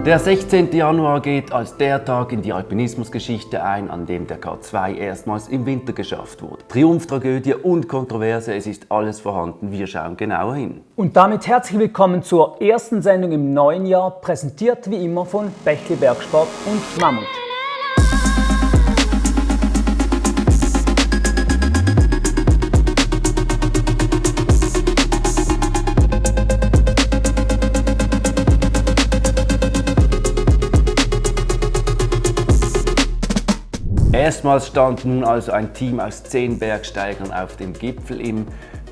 Der 16. Januar geht als der Tag in die Alpinismusgeschichte ein, an dem der K2 erstmals im Winter geschafft wurde. Triumph, Tragödie und Kontroverse, es ist alles vorhanden. Wir schauen genauer hin. Und damit herzlich willkommen zur ersten Sendung im neuen Jahr, präsentiert wie immer von Bächli Bergsport und Mammut. Erstmals stand nun also ein Team aus 10 Bergsteigern auf dem Gipfel im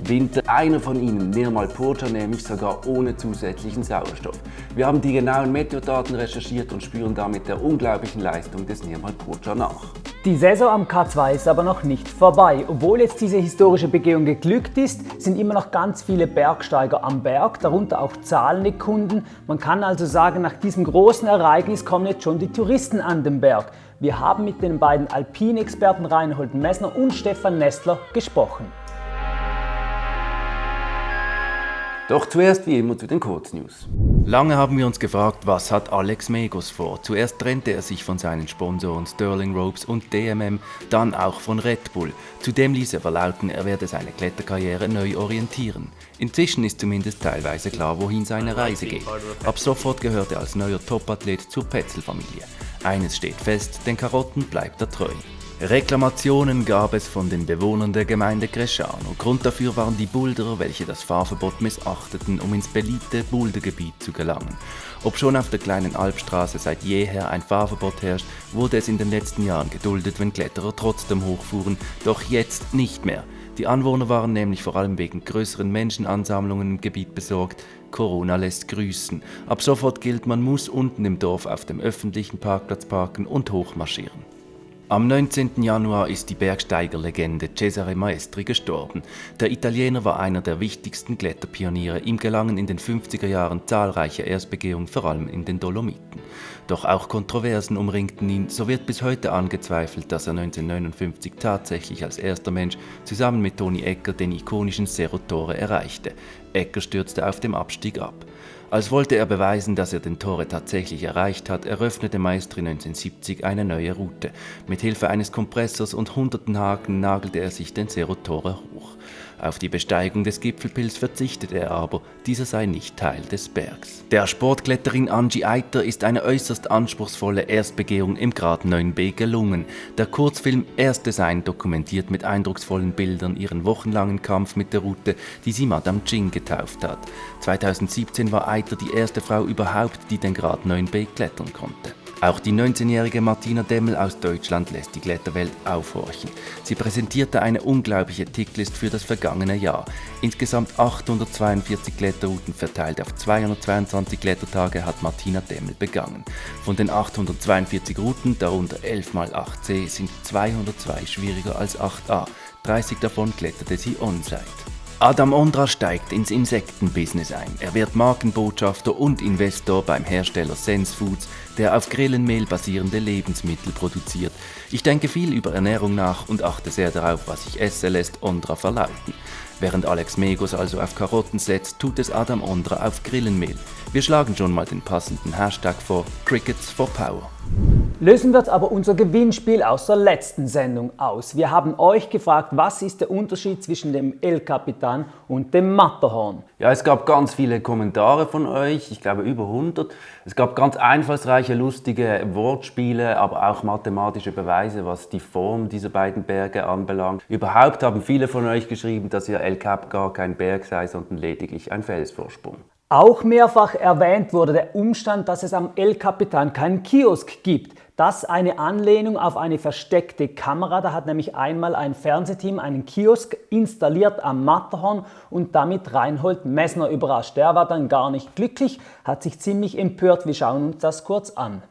Winter. Einer von ihnen, Nirmal Purja, nämlich sogar ohne zusätzlichen Sauerstoff. Wir haben die genauen Meteodaten recherchiert und spüren damit der unglaublichen Leistung des Nirmal Purja nach. Die Saison am K2 ist aber noch nicht vorbei. Obwohl jetzt diese historische Begehung geglückt ist, sind immer noch ganz viele Bergsteiger am Berg, darunter auch zahlende Kunden. Man kann also sagen, nach diesem großen Ereignis kommen jetzt schon die Touristen an den Berg. Wir haben mit den beiden Alpinexperten Reinhold Messner und Stefan Nestler gesprochen. Doch zuerst wie immer zu den Kurznews. Lange haben wir uns gefragt, was hat Alex Megos vor? Zuerst trennte er sich von seinen Sponsoren Sterling Ropes und DMM, dann auch von Red Bull. Zudem ließ er verlauten, er werde seine Kletterkarriere neu orientieren. Inzwischen ist zumindest teilweise klar, wohin seine Reise geht. Ab sofort gehört er als neuer Topathlet zur Petzl-Familie. Eines steht fest, den Karotten bleibt er treu. Reklamationen gab es von den Bewohnern der Gemeinde Cresciano. Grund dafür waren die Boulderer, welche das Fahrverbot missachteten, um ins beliebte Bouldergebiet zu gelangen. Obschon auf der kleinen Alpstraße seit jeher ein Fahrverbot herrscht, wurde es in den letzten Jahren geduldet, wenn Kletterer trotzdem hochfuhren, doch jetzt nicht mehr. Die Anwohner waren nämlich vor allem wegen größeren Menschenansammlungen im Gebiet besorgt. Corona lässt grüßen. Ab sofort gilt, man muss unten im Dorf auf dem öffentlichen Parkplatz parken und hochmarschieren. Am 19. Januar ist die Bergsteigerlegende Cesare Maestri gestorben. Der Italiener war einer der wichtigsten Kletterpioniere. Ihm gelangen in den 50er Jahren zahlreiche Erstbegehungen, vor allem in den Dolomiten. Doch auch Kontroversen umringten ihn. So wird bis heute angezweifelt, dass er 1959 tatsächlich als erster Mensch zusammen mit Toni Ecker den ikonischen Cerro Torre erreichte. Ecker stürzte auf dem Abstieg ab. Als wollte er beweisen, dass er den Torre tatsächlich erreicht hat, eröffnete Maestri 1970 eine neue Route. Mit Hilfe eines Kompressors und hunderten Haken nagelte er sich den Cerro Torre hoch. Auf die Besteigung des Gipfelpilz verzichtete er aber, dieser sei nicht Teil des Bergs. Der Sportkletterin Angie Eiter ist eine äußerst anspruchsvolle Erstbegehung im Grad 9b gelungen. Der Kurzfilm Erstdesign dokumentiert mit eindrucksvollen Bildern ihren wochenlangen Kampf mit der Route, die sie Madame Ching getauft hat. 2017 war Eiter die erste Frau überhaupt, die den Grad 9b klettern konnte. Auch die 19-jährige Martina Demmel aus Deutschland lässt die Kletterwelt aufhorchen. Sie präsentierte eine unglaubliche Ticklist für das vergangene Jahr. Insgesamt 842 Kletterrouten verteilt auf 222 Klettertage hat Martina Demmel begangen. Von den 842 Routen, darunter 11x8C, sind 202 schwieriger als 8a. 30 davon kletterte sie on-site. Adam Ondra steigt ins Insektenbusiness ein. Er wird Markenbotschafter und Investor beim Hersteller Sense Foods, der auf Grillenmehl basierende Lebensmittel produziert. Ich denke viel über Ernährung nach und achte sehr darauf, was ich esse, lässt Ondra verlauten. Während Alex Megos also auf Karotten setzt, tut es Adam Ondra auf Grillenmehl. Wir schlagen schon mal den passenden Hashtag vor: Crickets for Power. Lösen wird aber unser Gewinnspiel aus der letzten Sendung aus. Wir haben euch gefragt, was ist der Unterschied zwischen dem El Capitan und dem Matterhorn? Ja, es gab ganz viele Kommentare von euch, ich glaube über 100. Es gab ganz einfallsreiche, lustige Wortspiele, aber auch mathematische Beweise, was die Form dieser beiden Berge anbelangt. Überhaupt haben viele von euch geschrieben, dass ihr El Cap gar kein Berg sei, sondern lediglich ein Felsvorsprung. Auch mehrfach erwähnt wurde der Umstand, dass es am El Capitan keinen Kiosk gibt. Das eine Anlehnung auf eine versteckte Kamera. Da hat nämlich einmal ein Fernsehteam einen Kiosk installiert am Matterhorn und damit Reinhold Messner überrascht. Der war dann gar nicht glücklich, hat sich ziemlich empört. Wir schauen uns das kurz an.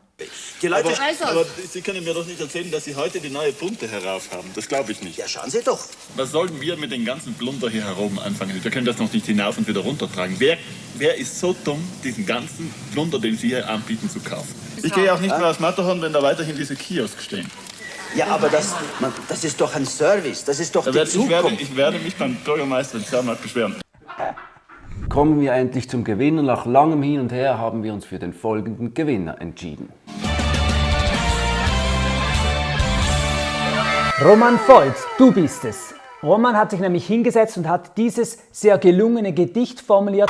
Die Leute, aber Sie können mir doch nicht erzählen, dass Sie heute die neue Bunte herauf haben. Das glaube ich nicht. Ja, schauen Sie doch. Was sollten wir mit dem ganzen Plunder hier herum anfangen? Wir können das noch nicht hinauf und wieder runtertragen. Wer ist so dumm, diesen ganzen Plunder, den Sie hier anbieten, zu kaufen? Ich gehe auch nicht mehr aufs Matterhorn, wenn da weiterhin diese Kiosk stehen. Ja, aber das ist doch ein Service. Das ist doch die Zukunft. Ich werde mich beim Bürgermeister in Zermatt beschweren. kommen wir endlich zum Gewinner. Nach langem Hin und Her haben wir uns für den folgenden Gewinner entschieden. Roman Volz, du bist es. Roman hat sich nämlich hingesetzt und hat dieses sehr gelungene Gedicht formuliert.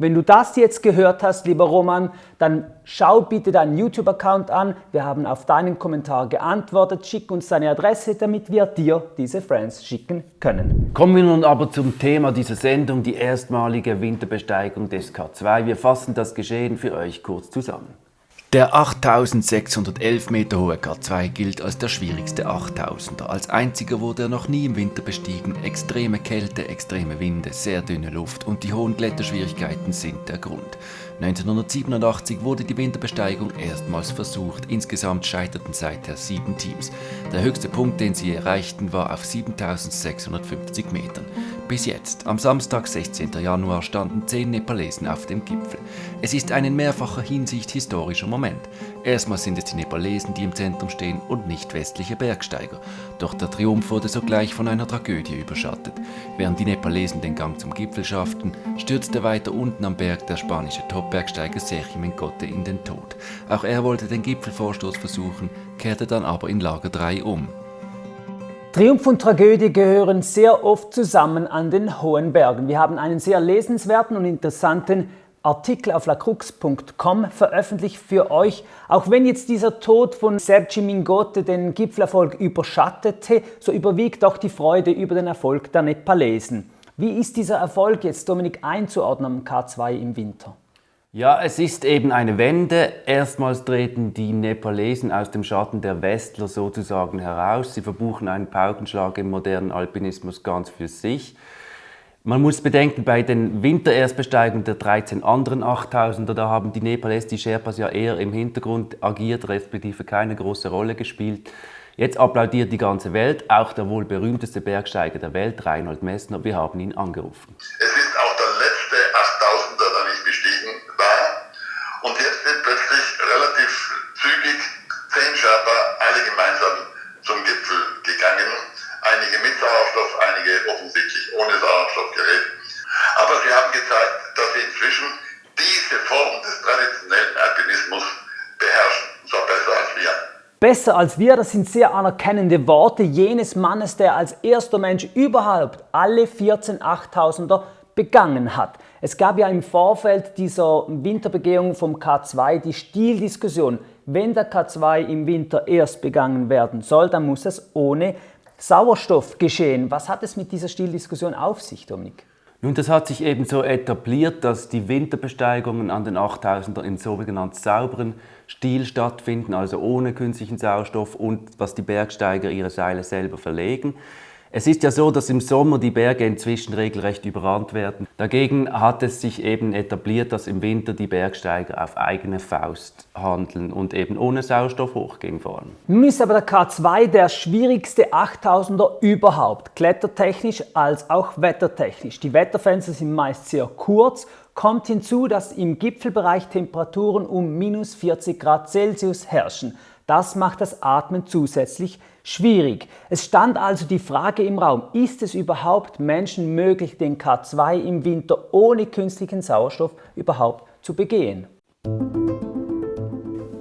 Wenn du das jetzt gehört hast, lieber Roman, dann schau bitte deinen YouTube-Account an. Wir haben auf deinen Kommentar geantwortet. Schick uns deine Adresse, damit wir dir diese Frames schicken können. Kommen wir nun aber zum Thema dieser Sendung, die erstmalige Winterbesteigung des K2. Wir fassen das Geschehen für euch kurz zusammen. Der 8611 Meter hohe K2 gilt als der schwierigste 8000er. Als einziger wurde er noch nie im Winter bestiegen. Extreme Kälte, extreme Winde, sehr dünne Luft und die hohen Kletterschwierigkeiten sind der Grund. 1987 wurde die Winterbesteigung erstmals versucht. Insgesamt scheiterten seither 7 Teams. Der höchste Punkt, den sie erreichten, war auf 7650 Metern. Bis jetzt, am Samstag, 16. Januar, standen 10 Nepalesen auf dem Gipfel. Es ist ein in mehrfacher Hinsicht historischer Moment. Erstmal sind es die Nepalesen, die im Zentrum stehen und nicht westliche Bergsteiger. Doch der Triumph wurde sogleich von einer Tragödie überschattet. Während die Nepalesen den Gang zum Gipfel schafften, stürzte weiter unten am Berg der spanische Top-Bergsteiger Sergio Mengote in den Tod. Auch er wollte den Gipfelvorstoß versuchen, kehrte dann aber in Lager 3 um. Triumph und Tragödie gehören sehr oft zusammen an den hohen Bergen. Wir haben einen sehr lesenswerten und interessanten Artikel auf lacrux.com veröffentlicht für euch. Auch wenn jetzt dieser Tod von Sergio Mengote den Gipfelerfolg überschattete, so überwiegt doch die Freude über den Erfolg der Nepalesen. Wie ist dieser Erfolg jetzt, Dominik, einzuordnen am K2 im Winter? Ja, es ist eben eine Wende. Erstmals treten die Nepalesen aus dem Schatten der Westler sozusagen heraus. Sie verbuchen einen Paukenschlag im modernen Alpinismus ganz für sich. Man muss bedenken, bei den Wintererstbesteigungen der 13 anderen 8000er, da haben die Nepalesen, die Sherpas ja eher im Hintergrund agiert, respektive keine große Rolle gespielt. Jetzt applaudiert die ganze Welt, auch der wohl berühmteste Bergsteiger der Welt, Reinhold Messner. Wir haben ihn angerufen. Es ist auch der letzte 8000er, der nicht bestiegen war. Und jetzt sind plötzlich relativ zügig 10 Sherpa alle gemeinsam zum Gipfel gegangen. Einige mit Sauerstoff, einige offensichtlich ohne Sauerstoffgerät. Aber sie haben gezeigt, dass sie inzwischen diese Form des traditionellen Alpinismus beherrschen. Und zwar besser als wir. Besser als wir, das sind sehr anerkennende Worte jenes Mannes, der als erster Mensch überhaupt alle 14 8000er begangen hat. Es gab ja im Vorfeld dieser Winterbegehung vom K2 die Stildiskussion. Wenn der K2 im Winter erst begangen werden soll, dann muss es ohne Sauerstoff geschehen. Was hat es mit dieser Stildiskussion auf sich, Dominik? Nun, das hat sich eben so etabliert, dass die Winterbesteigungen an den 8000er in sogenannten sauberen Stil stattfinden, also ohne künstlichen Sauerstoff und was die Bergsteiger ihre Seile selber verlegen. Es ist ja so, dass im Sommer die Berge inzwischen regelrecht überrannt werden. Dagegen hat es sich eben etabliert, dass im Winter die Bergsteiger auf eigene Faust handeln und eben ohne Sauerstoff hochgehen wollen. Nun ist aber der K2 der schwierigste 8000er überhaupt, klettertechnisch als auch wettertechnisch. Die Wetterfenster sind meist sehr kurz. Kommt hinzu, dass im Gipfelbereich Temperaturen um minus 40 Grad Celsius herrschen. Das macht das Atmen zusätzlich schwierig. Es stand also die Frage im Raum, ist es überhaupt Menschen möglich, den K2 im Winter ohne künstlichen Sauerstoff überhaupt zu begehen?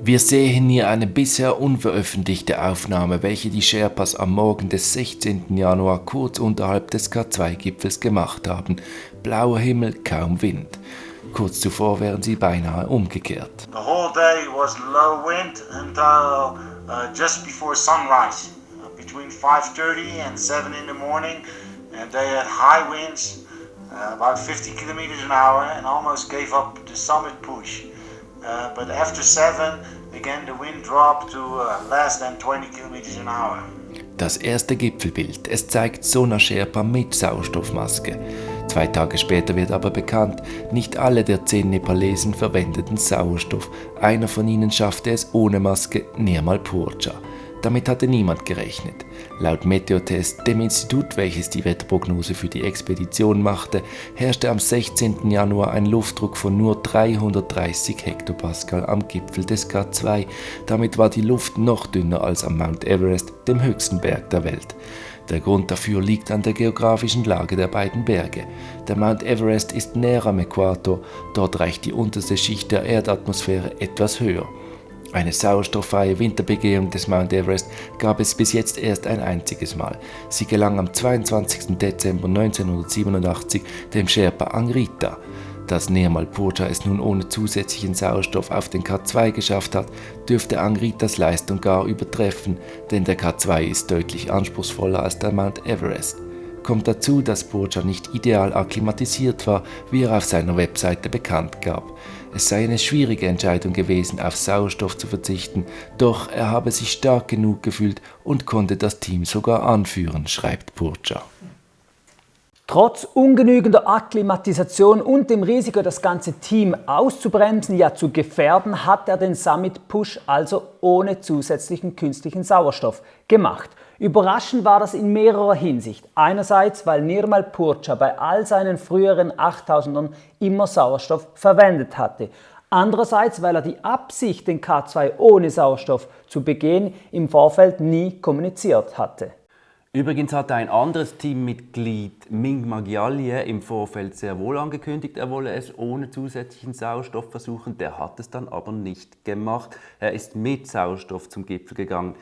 Wir sehen hier eine bisher unveröffentlichte Aufnahme, welche die Sherpas am Morgen des 16. Januar kurz unterhalb des K2-Gipfels gemacht haben. Blauer Himmel, kaum Wind. Kurz zuvor wären sie beinahe umgekehrt. The whole day was low wind until just before sunrise, between 5:30 and 7 in the morning, and they had high winds, about 50 kilometers an hour, and almost gave up the summit push. But after 7, again the wind dropped to less than 20 kilometers an hour. Das erste Gipfelbild. Es zeigt Sona Sherpa mit Sauerstoffmaske. 2 Tage später wird aber bekannt, nicht alle der 10 Nepalesen verwendeten Sauerstoff. Einer von ihnen schaffte es ohne Maske, Nirmal Purja. Damit hatte niemand gerechnet. Laut Meteotest, dem Institut, welches die Wetterprognose für die Expedition machte, herrschte am 16. Januar ein Luftdruck von nur 330 Hektopascal am Gipfel des K2. Damit war die Luft noch dünner als am Mount Everest, dem höchsten Berg der Welt. Der Grund dafür liegt an der geografischen Lage der beiden Berge. Der Mount Everest ist näher am Äquator, dort reicht die unterste Schicht der Erdatmosphäre etwas höher. Eine sauerstofffreie Winterbegehung des Mount Everest gab es bis jetzt erst ein einziges Mal. Sie gelang am 22. Dezember 1987 dem Sherpa Angrita. Dass Nirmal Purja es nun ohne zusätzlichen Sauerstoff auf den K2 geschafft hat, dürfte Angritas Leistung gar übertreffen, denn der K2 ist deutlich anspruchsvoller als der Mount Everest. Kommt dazu, dass Purja nicht ideal akklimatisiert war, wie er auf seiner Webseite bekannt gab. Es sei eine schwierige Entscheidung gewesen, auf Sauerstoff zu verzichten, doch er habe sich stark genug gefühlt und konnte das Team sogar anführen, schreibt Purja. Trotz ungenügender Akklimatisation und dem Risiko, das ganze Team auszubremsen, ja zu gefährden, hat er den Summit Push also ohne zusätzlichen künstlichen Sauerstoff gemacht. Überraschend war das in mehrerer Hinsicht. Einerseits, weil Nirmal Purja bei all seinen früheren 8000ern immer Sauerstoff verwendet hatte. Andererseits, weil er die Absicht, den K2 ohne Sauerstoff zu begehen, im Vorfeld nie kommuniziert hatte. Übrigens hatte ein anderes Teammitglied, Ming Magyarlje, im Vorfeld sehr wohl angekündigt, er wolle es ohne zusätzlichen Sauerstoff versuchen. Der hat es dann aber nicht gemacht. Er ist mit Sauerstoff zum Gipfel gegangen.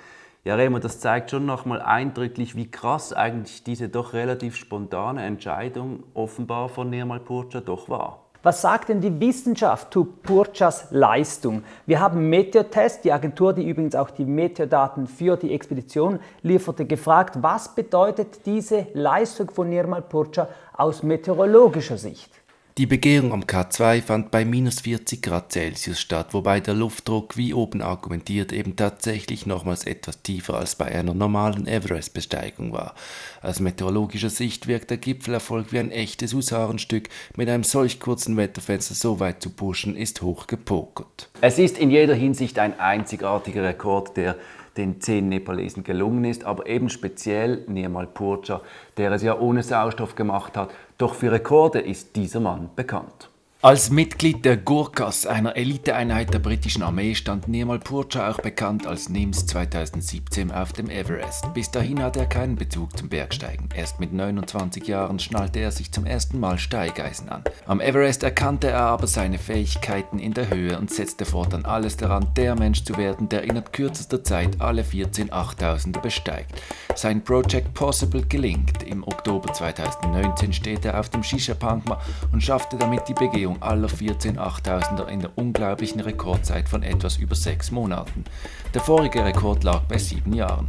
Ja, Remo, das zeigt schon nochmal eindrücklich, wie krass eigentlich diese doch relativ spontane Entscheidung offenbar von Nirmal Purja doch war. Was sagt denn die Wissenschaft zu Purjas Leistung? Wir haben Meteotest, die Agentur, die übrigens auch die Meteodaten für die Expedition lieferte, gefragt, was bedeutet diese Leistung von Nirmal Purja aus meteorologischer Sicht? Die Begehung am K2 fand bei minus 40 Grad Celsius statt, wobei der Luftdruck, wie oben argumentiert, eben tatsächlich nochmals etwas tiefer als bei einer normalen Everest-Besteigung war. Aus meteorologischer Sicht wirkt der Gipfelerfolg wie ein echtes Husarenstück. Mit einem solch kurzen Wetterfenster so weit zu pushen, ist hoch gepokert. Es ist in jeder Hinsicht ein einzigartiger Rekord, der den 10 Nepalesen gelungen ist, aber eben speziell Nirmal Purja, der es ja ohne Sauerstoff gemacht hat. Doch für Rekorde ist dieser Mann bekannt. Als Mitglied der Gurkhas, einer Eliteeinheit der britischen Armee, stand Nirmal Purja auch bekannt als NIMS 2017 auf dem Everest. Bis dahin hatte er keinen Bezug zum Bergsteigen. Erst mit 29 Jahren schnallte er sich zum ersten Mal Steigeisen an. Am Everest erkannte er aber seine Fähigkeiten in der Höhe und setzte fortan alles daran, der Mensch zu werden, der innerhalb kürzester Zeit alle 14 8000er besteigt. Sein Project Possible gelingt. Im Oktober 2019 steht er auf dem Shisha Pangma und schaffte damit die Begehung aller 14 8000er in der unglaublichen Rekordzeit von etwas über 6 Monaten. Der vorige Rekord lag bei 7 Jahren.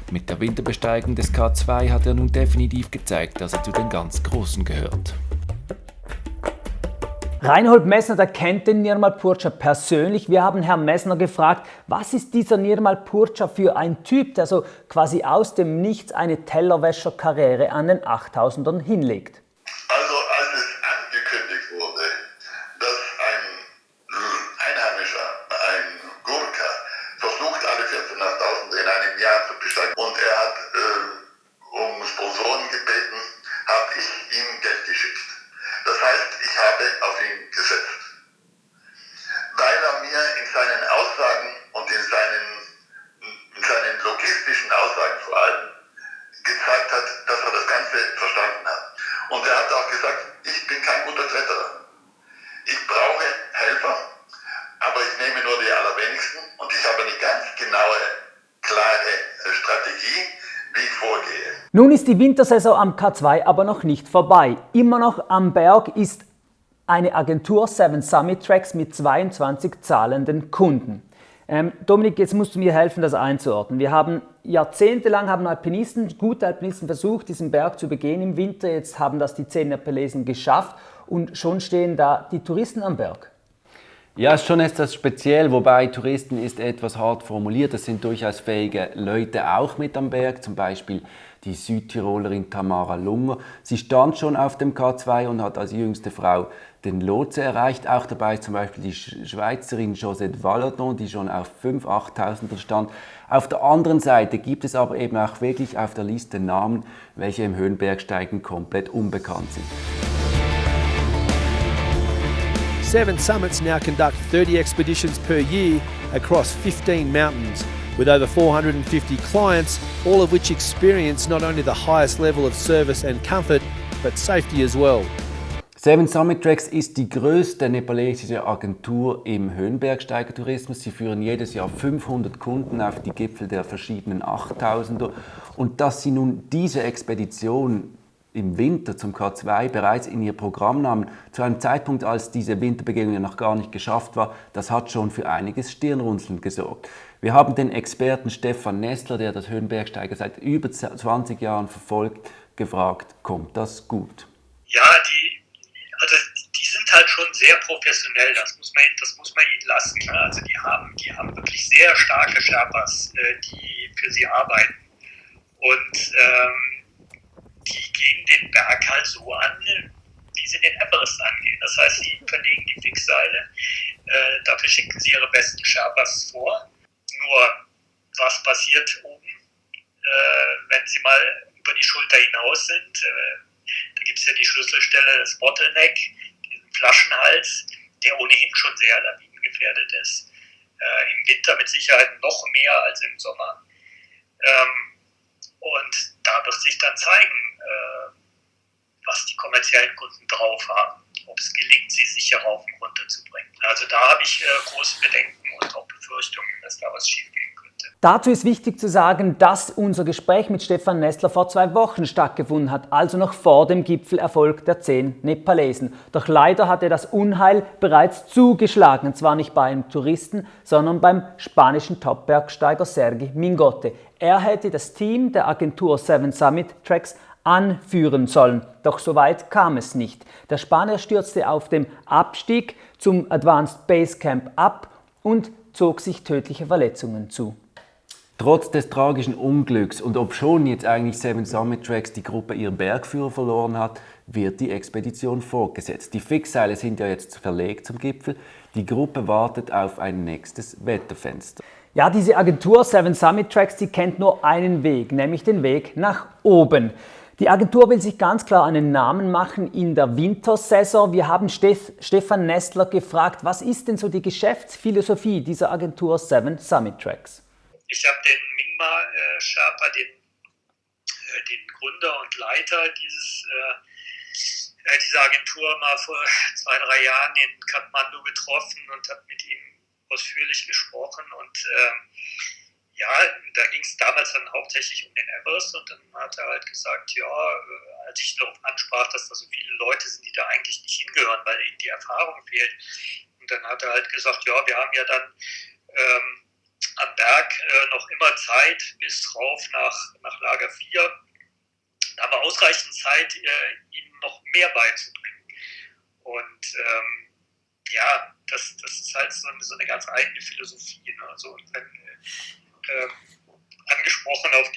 Mit der Winterbesteigung des K2 hat er nun definitiv gezeigt, dass er zu den ganz Großen gehört. Reinhold Messner, der kennt den Nirmal Purja persönlich. Wir haben Herrn Messner gefragt, was ist dieser Nirmal Purja für ein Typ, der so quasi aus dem Nichts eine Tellerwäscherkarriere an den 8000ern hinlegt? Also als es angekündigt wurde, dass ein Einheimischer, ein Gurkha, versucht alle 14 8000 in einem Jahr zu besteigen und er hat um Sponsoren gebeten, habe ich ihm Geld geschickt. Das heißt, ich habe auf ihn gesetzt. Weil er mir in seinen Aussagen und in seinen logistischen Aussagen vor allem gezeigt hat, dass er das Ganze verstanden hat. Und er hat auch gesagt, ich bin kein guter Kletterer. Ich brauche Helfer, aber ich nehme nur die allerwenigsten und ich habe eine ganz genaue, klare Strategie, wie ich vorgehe. Nun ist die Wintersaison am K2 aber noch nicht vorbei. Immer noch am Berg ist eine Agentur 7 Summit Tracks mit 22 zahlenden Kunden. Dominik, jetzt musst du mir helfen, das einzuordnen. Wir haben jahrzehntelang gute Alpinisten versucht, diesen Berg zu begehen im Winter. Jetzt haben das die 10 Nepalesen geschafft und schon stehen da die Touristen am Berg. Ja, ist schon etwas speziell, wobei Touristen ist etwas hart formuliert. Es sind durchaus fähige Leute auch mit am Berg, zum Beispiel die Südtirolerin Tamara Lunger. Sie stand schon auf dem K2 und hat als jüngste Frau den Lotse erreicht. Auch dabei ist zum Beispiel die Schweizerin Josette Valadon, die schon auf 5 8000er stand. Auf der anderen Seite gibt es aber eben auch wirklich auf der Liste Namen, welche im Höhenbergsteigen komplett unbekannt sind. 7 Summits now conduct 30 expeditions per year across 15 mountains. with over 450 clients, all of which experience not only the highest level of service and comfort, but safety as well. Seven Summit Tracks ist die grösste nepalesische Agentur im Höhenbergsteigertourismus. Sie führen jedes Jahr 500 Kunden auf die Gipfel der verschiedenen 8000er. Und dass sie nun diese Expedition im Winter zum K2 bereits in ihr Programm nahmen, zu einem Zeitpunkt, als diese Winterbegehung ja noch gar nicht geschafft war, das hat schon für einiges Stirnrunzeln gesorgt. Wir haben den Experten Stefan Nestler, der das Höhenbergsteiger seit über 20 Jahren verfolgt, gefragt, kommt das gut? Ja, die sind halt schon sehr professionell, das muss man ihnen lassen. Ne? Also die haben wirklich sehr starke Sherpas, die für sie arbeiten. Und die gehen den Berg halt so an, wie sie den Everest angehen. Das heißt, sie verlegen die Fixseile, dafür schicken sie ihre besten Sherpas vor. Nur, was passiert oben, wenn sie mal über die Schulter hinaus sind? Da gibt es ja die Schlüsselstelle, das Bottleneck, diesen Flaschenhals, der ohnehin schon sehr lawinengefährdet ist. Im Winter mit Sicherheit noch mehr als im Sommer. Und da wird sich dann zeigen, was die kommerziellen Kunden drauf haben, ob es gelingt, sie sicher rauf und runter zu bringen. Also da habe ich große Bedenken und auch Befürchtungen, dass da was schief gehen könnte. Dazu ist wichtig zu sagen, dass unser Gespräch mit Stefan Nestler vor 2 Wochen stattgefunden hat, also noch vor dem Gipfelerfolg der 10 Nepalesen. Doch leider hatte das Unheil bereits zugeschlagen, und zwar nicht bei einem Touristen, sondern beim spanischen Topbergsteiger Sergi Mingote. Er hätte das Team der Agentur Seven Summit Tracks anführen sollen. Doch so weit kam es nicht. Der Spanier stürzte auf dem Abstieg zum Advanced Base Camp ab und zog sich tödliche Verletzungen zu. Trotz des tragischen Unglücks und obschon jetzt eigentlich Seven Summit Tracks die Gruppe ihren Bergführer verloren hat, wird die Expedition fortgesetzt. Die Fixseile sind ja jetzt verlegt zum Gipfel. Die Gruppe wartet auf ein nächstes Wetterfenster. Ja, diese Agentur Seven Summit Tracks, die kennt nur einen Weg, nämlich den Weg nach oben. Die Agentur will sich ganz klar einen Namen machen in der Wintersaison. Wir haben Stefan Nestler gefragt, was ist denn so die Geschäftsphilosophie dieser Agentur Seven Summit Tracks? Ich habe den Mingma Sherpa, den Gründer und Leiter dieser Agentur, mal vor 2-3 Jahren in Kathmandu getroffen und habe mit ihm ausführlich gesprochen. Und ja, da ging es damals dann hauptsächlich um den Everest. Und dann hat er halt gesagt, ja, als ich darauf ansprach, dass da so viele Leute sind, die da eigentlich nicht hingehören, weil ihnen die Erfahrung fehlt. Und dann hat er halt gesagt, ja, wir haben ja dann am Berg noch immer Zeit bis rauf nach Lager 4. Da haben wir ausreichend Zeit, ihnen noch mehr beizubringen. Und ja, das ist halt so eine ganz eigene Philosophie. Ne? Also, und wenn, angesprochen auf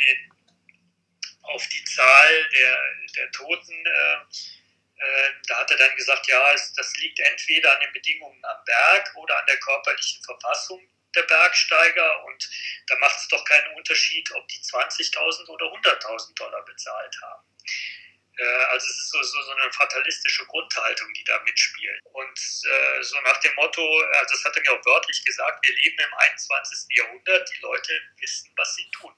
die Zahl der Toten, da hat er dann gesagt, ja, das liegt entweder an den Bedingungen am Berg oder an der körperlichen Verfassung der Bergsteiger, und da macht es doch keinen Unterschied, ob die 20.000 oder 100.000 Dollar bezahlt haben. Also es ist so eine fatalistische Grundhaltung, die da mitspielt. Und so nach dem Motto, also das hat er mir auch wörtlich gesagt, wir leben im 21. Jahrhundert, die Leute wissen, was sie tun.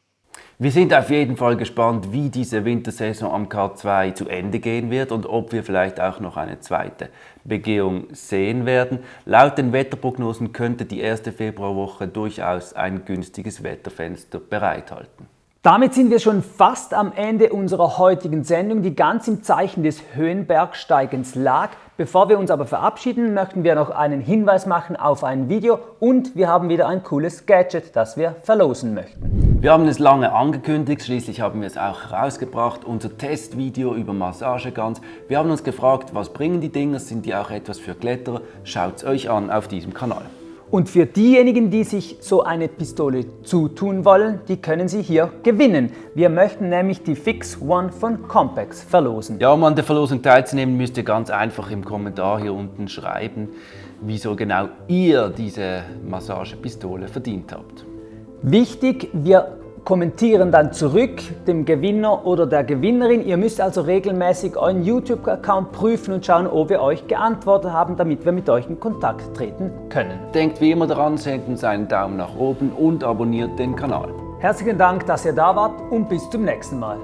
Wir sind auf jeden Fall gespannt, wie diese Wintersaison am K2 zu Ende gehen wird und ob wir vielleicht auch noch eine zweite Begehung sehen werden. Laut den Wetterprognosen könnte die erste Februarwoche durchaus ein günstiges Wetterfenster bereithalten. Damit sind wir schon fast am Ende unserer heutigen Sendung, die ganz im Zeichen des Höhenbergsteigens lag. Bevor wir uns aber verabschieden, möchten wir noch einen Hinweis machen auf ein Video, und wir haben wieder ein cooles Gadget, das wir verlosen möchten. Wir haben es lange angekündigt, schließlich haben wir es auch herausgebracht, unser Testvideo über Massageguns. Wir haben uns gefragt, was bringen die Dinger, sind die auch etwas für Kletterer? Schaut es euch an auf diesem Kanal. Und für diejenigen, die sich so eine Pistole zutun wollen, die können sie hier gewinnen. Wir möchten nämlich die Fix One von Compex verlosen. Ja, um an der Verlosung teilzunehmen, müsst ihr ganz einfach im Kommentar hier unten schreiben, wieso genau ihr diese Massagepistole verdient habt. Wichtig, wir kommentieren dann zurück dem Gewinner oder der Gewinnerin. Ihr müsst also regelmäßig euren YouTube-Account prüfen und schauen, ob wir euch geantwortet haben, damit wir mit euch in Kontakt treten können. Denkt wie immer daran, sendet uns einen Daumen nach oben und abonniert den Kanal. Herzlichen Dank, dass ihr da wart und bis zum nächsten Mal.